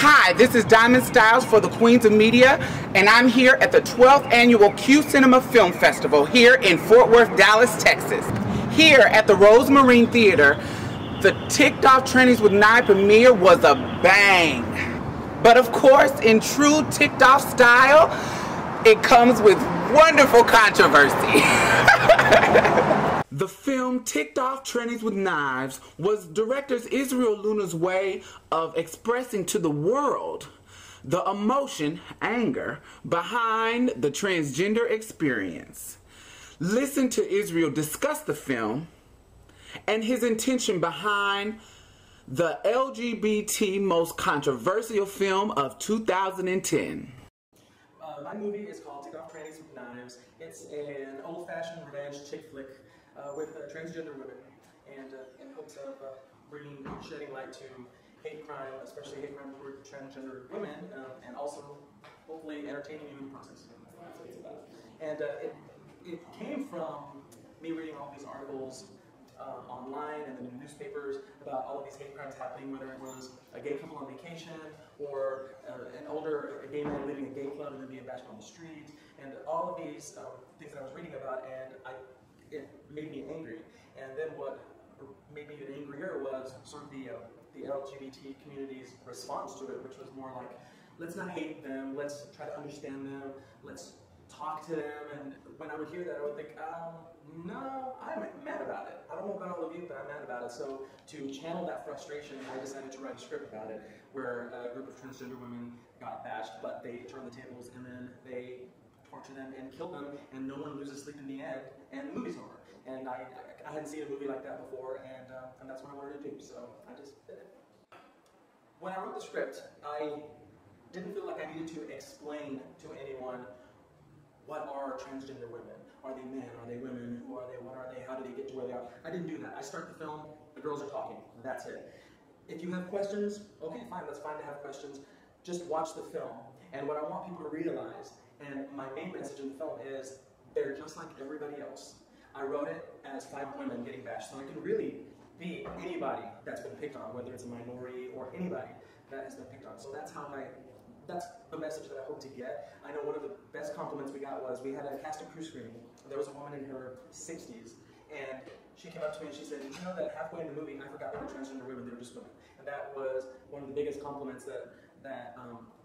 Hi, this is Diamond Stylz for the Queenz of Media, and I'm here at the 12th Annual Q Cinema Film Festival here in Fort Worth, Dallas, Texas. Here at the Rose Marine Theater, the Ticked Off Trannies with Nye premiere was a bang. But of course, in true Ticked Off style, it comes with wonderful controversy. The film Ticked Off Trannies with Knives was director Israel Luna's way of expressing to the world the emotion, anger, behind the transgender experience. Listen to Israel discuss the film and his intention behind the LGBT most controversial film of 2010. My movie is called Ticked Off Trannies with Knives. It's an old-fashioned revenge chick flick with transgender women, and in hopes of shedding light to hate crime, especially hate crime toward transgender women, and also hopefully entertaining you in the process. That's what it's about. And it came from me reading all these articles online and in the newspapers about all of these hate crimes happening, whether it was a gay couple on vacation or an older gay man leaving a gay club and then being bashed on the street, and all of these things that I was reading about, and it made me angry. And then what made me even angrier was sort of the LGBT community's response to it, which was more like, let's not hate them, let's try to understand them, let's talk to them. And when I would hear that, I would think, no, I'm mad about it. I don't know about all of you, but I'm mad about it. So to channel that frustration, I decided to write a script about it, where a group of transgender women got bashed, but they turned the tables and then they torture them and kill them, and no one loses sleep in the end, and the movie's over. And I hadn't seen a movie like that before, and that's what I wanted to do, so I just did it. When I wrote the script, I didn't feel like I needed to explain to anyone what are transgender women. Are they men? Are they women? Who are they? What are they? How did they get to where they are? I didn't do that. I start the film, the girls are talking, and that's it. If you have questions, okay, fine, that's fine to have questions. Just watch the film. And what I want people to realize, and my main message in the film, is they're just like everybody else. I wrote it as 5 women getting bashed, so it can really be anybody that's been picked on, whether it's a minority or anybody that has been picked on. So that's that's the message that I hope to get. I know one of the best compliments we got was we had a cast and crew screening. There was a woman in her 60s, and she came up to me and she said, "Did you know that halfway in the movie I forgot they were transgender women, they were just women?" And that was one of the biggest compliments that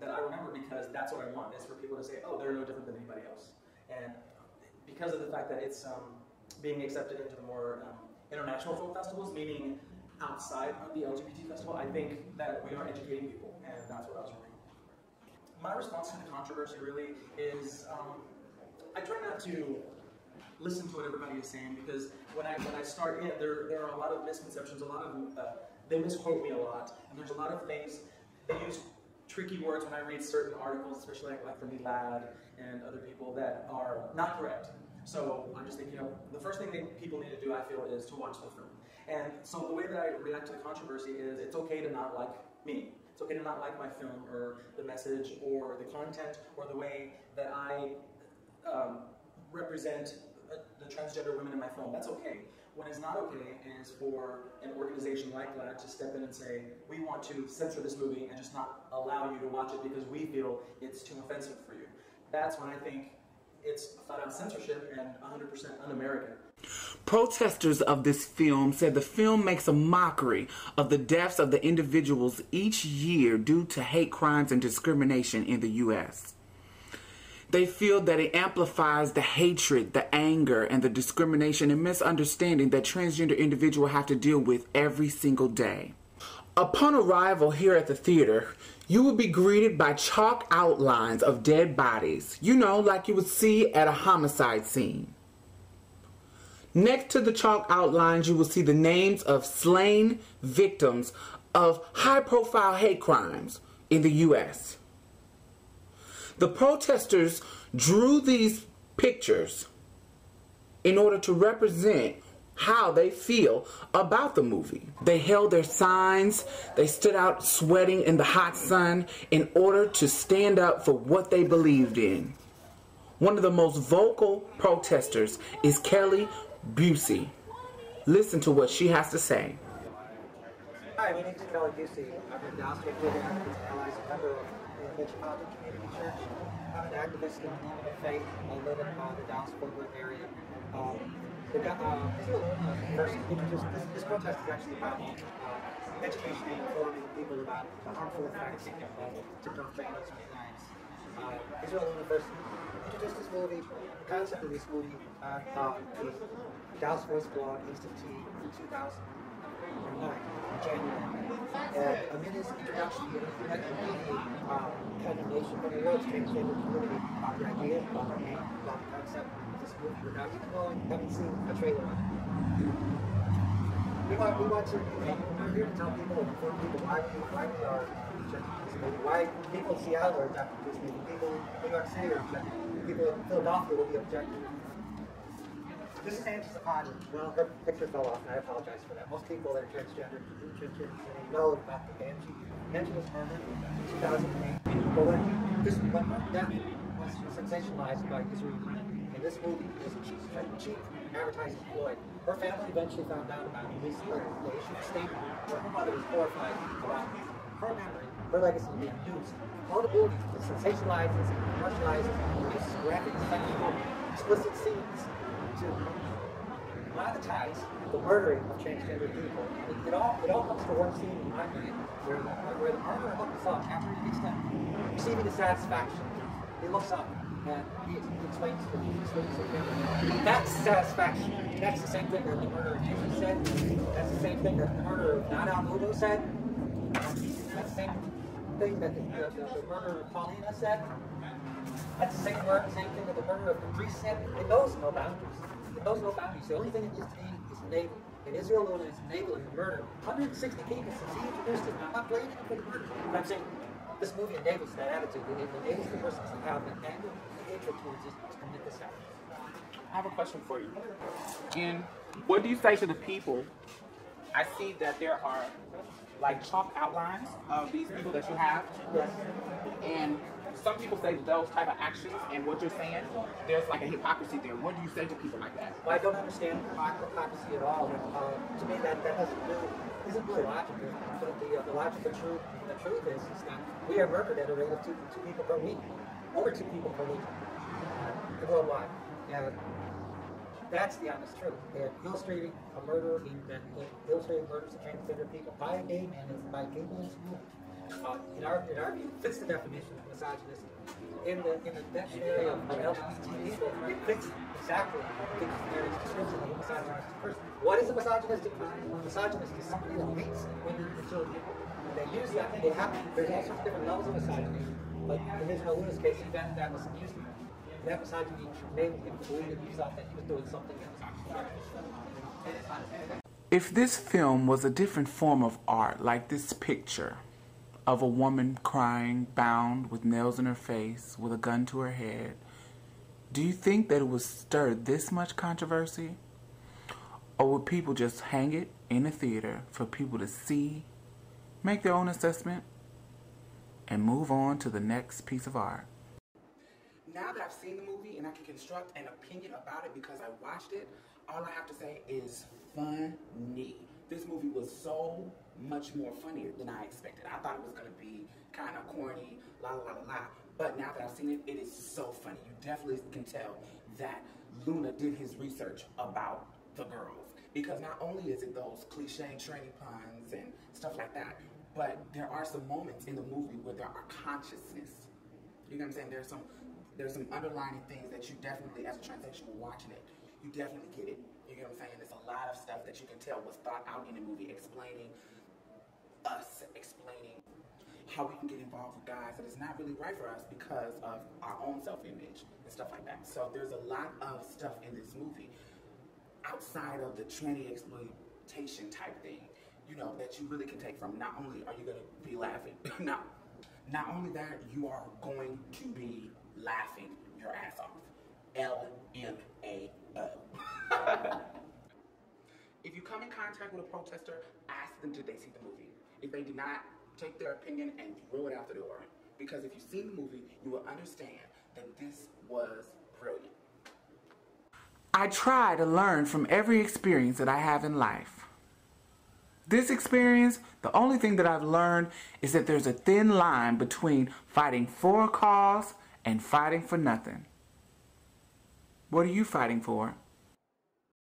I remember, because that's what I want, is for people to say, oh, they're no different than anybody else. And because of the fact that it's being accepted into the more international film festivals, meaning outside of the LGBT festival, I think that we are educating people, and that's what I was writing. My response to the controversy really is, I try not to listen to what everybody is saying, because when I start in, there are a lot of misconceptions, a lot of they misquote me a lot, and there's a lot of things, they use tricky words when I read certain articles, especially like from Lad and other people, that are not correct. So I'm just thinking, the first thing that people need to do, I feel, is to watch the film. And so the way that I react to the controversy is, it's okay to not like me. It's okay to not like my film, or the message, or the content, or the way that I represent the transgender women in my film. That's okay. What is not okay is for an organization like that to step in and say, we want to censor this movie and just not allow you to watch it because we feel it's too offensive for you. That's when I think it's flat-out censorship and 100% un-American. Protesters of this film said the film makes a mockery of the deaths of the individuals each year due to hate crimes and discrimination in the U.S. They feel that it amplifies the hatred, the anger, and the discrimination and misunderstanding that transgender individuals have to deal with every single day. Upon arrival here at the theater, you will be greeted by chalk outlines of dead bodies, like you would see at a homicide scene. Next to the chalk outlines, you will see the names of slain victims of high-profile hate crimes in the U.S. The protesters drew these pictures in order to represent how they feel about the movie. They held their signs, they stood out sweating in the hot sun in order to stand up for what they believed in. One of the most vocal protesters is Ann Bussey. Listen to what she has to say. Hi, my name is Ann Bussey. I'm a Dallas Area Activist Allies, a member of the Metropolitan Community Church. I'm an activist in the name of faith. I live in the Dallas-Fort Worth area. First introduced this protest is actually about education and informing people about the harmful effects of Ticked Off Trannies and knives. Israel Luna first introduced this movie. The concept of this movie, the Dallas Voice blog, Instant Tea, in 2009, in January. Amid his introduction, he had an immediate condemnation from the world's transgender community about the idea, about the name, about the concept of this movie without even knowing, having seen a trailer of it. We're here to tell people, inform people why we are rejecting this movie, why people in Seattle are objecting to this movie, people in New York City are objecting, people in Philadelphia will be objecting. This is Angela's apartment. Well, her picture fell off, and I apologize for that. Most people that are transgender know about the Angie. Angie was murdered in 2008. But when her death was sensationalized by Israel Luna, and this movie was a cheap advertising ploy, her family eventually found out about it. They issued a statement where her mother was horrified about her memory, her legacy being used. All the movies, it sensationalizes, commercializes, uses graphic, sexual, explicit scenes to monetize the murdering of transgender people. It all comes to one scene in my mind where the murderer looks up after he gets done receiving the satisfaction. He looks up and he explains to the camera. That's satisfaction. That's the same thing that the murderer of Jesus said. That's the same thing that the murderer of Nana Mudo said. That's the same thing that the murderer of Paulina said. That's the same thing that the murderer of the priest said. It knows no boundaries. It knows no boundaries. The only thing it needs to be is enabling. And Israel Luna is enabling the murder. 160 people since he introduced it. I'm not blaming him for the murder. But I'm saying this movie enables that attitude. It enables the person to have an anger and hatred towards this to commit this act. I have a question for you. And what do you say to the people? I see that there are like chalk outlines of these people that you have. Yes. And some people say that those type of actions and what you're saying, there's like a hypocrisy there. What do you say to people like that? Well, I don't understand hypocrisy at all. To me, that isn't really logical. But the logical truth is that we are murdered at a rate of two people per week, over 2 people per week, worldwide. And that's the honest truth. And illustrating a murder, illustrating murders of transgender people by gay men and by people in school, in our view, fits the definition of misogynistic. In the dictionary of LGBT people, it fits exactly the dictionary's description of a misogynistic person. What is a misogynistic person? A misogynist is somebody that hates women and children. They use that. There's all sorts of different levels of misogyny. But in Israel Luna's case, that was used. That misogyny made him believe that he thought that he was doing something that was actually. If this film was a different form of art, like this picture of a woman crying, bound, with nails in her face, with a gun to her head, do you think that it would stir this much controversy? Or would people just hang it in a theater for people to see, make their own assessment, and move on to the next piece of art? Now that I've seen the movie and I can construct an opinion about it because I watched it, all I have to say is funny. This movie was so much more funnier than I expected. I thought it was going to be kind of corny, la la la la. But now that I've seen it, it is so funny. You definitely can tell that Luna did his research about the girls. Because not only is it those cliche training puns and stuff like that, but there are some moments in the movie where there are consciousness. You know what I'm saying? There's some underlying things that you definitely, as a transsexual watching it, you definitely get it. You know what I'm saying? There's a lot of stuff that you can tell was thought out in the movie, explaining us, explaining how we can get involved with guys that is not really right for us because of our own self-image and stuff like that. So there's a lot of stuff in this movie outside of the tranny exploitation type thing, you know, that you really can take from. Not only are you going to be laughing, not only that, you are going to be laughing your ass off. LMAO. If you come in contact with a protester, ask them did they see the movie. If they did not, take their opinion and throw it out the door. Because if you've seen the movie, you will understand that this was brilliant. I try to learn from every experience that I have in life. This experience, the only thing that I've learned is that there's a thin line between fighting for a cause and fighting for nothing. What are you fighting for?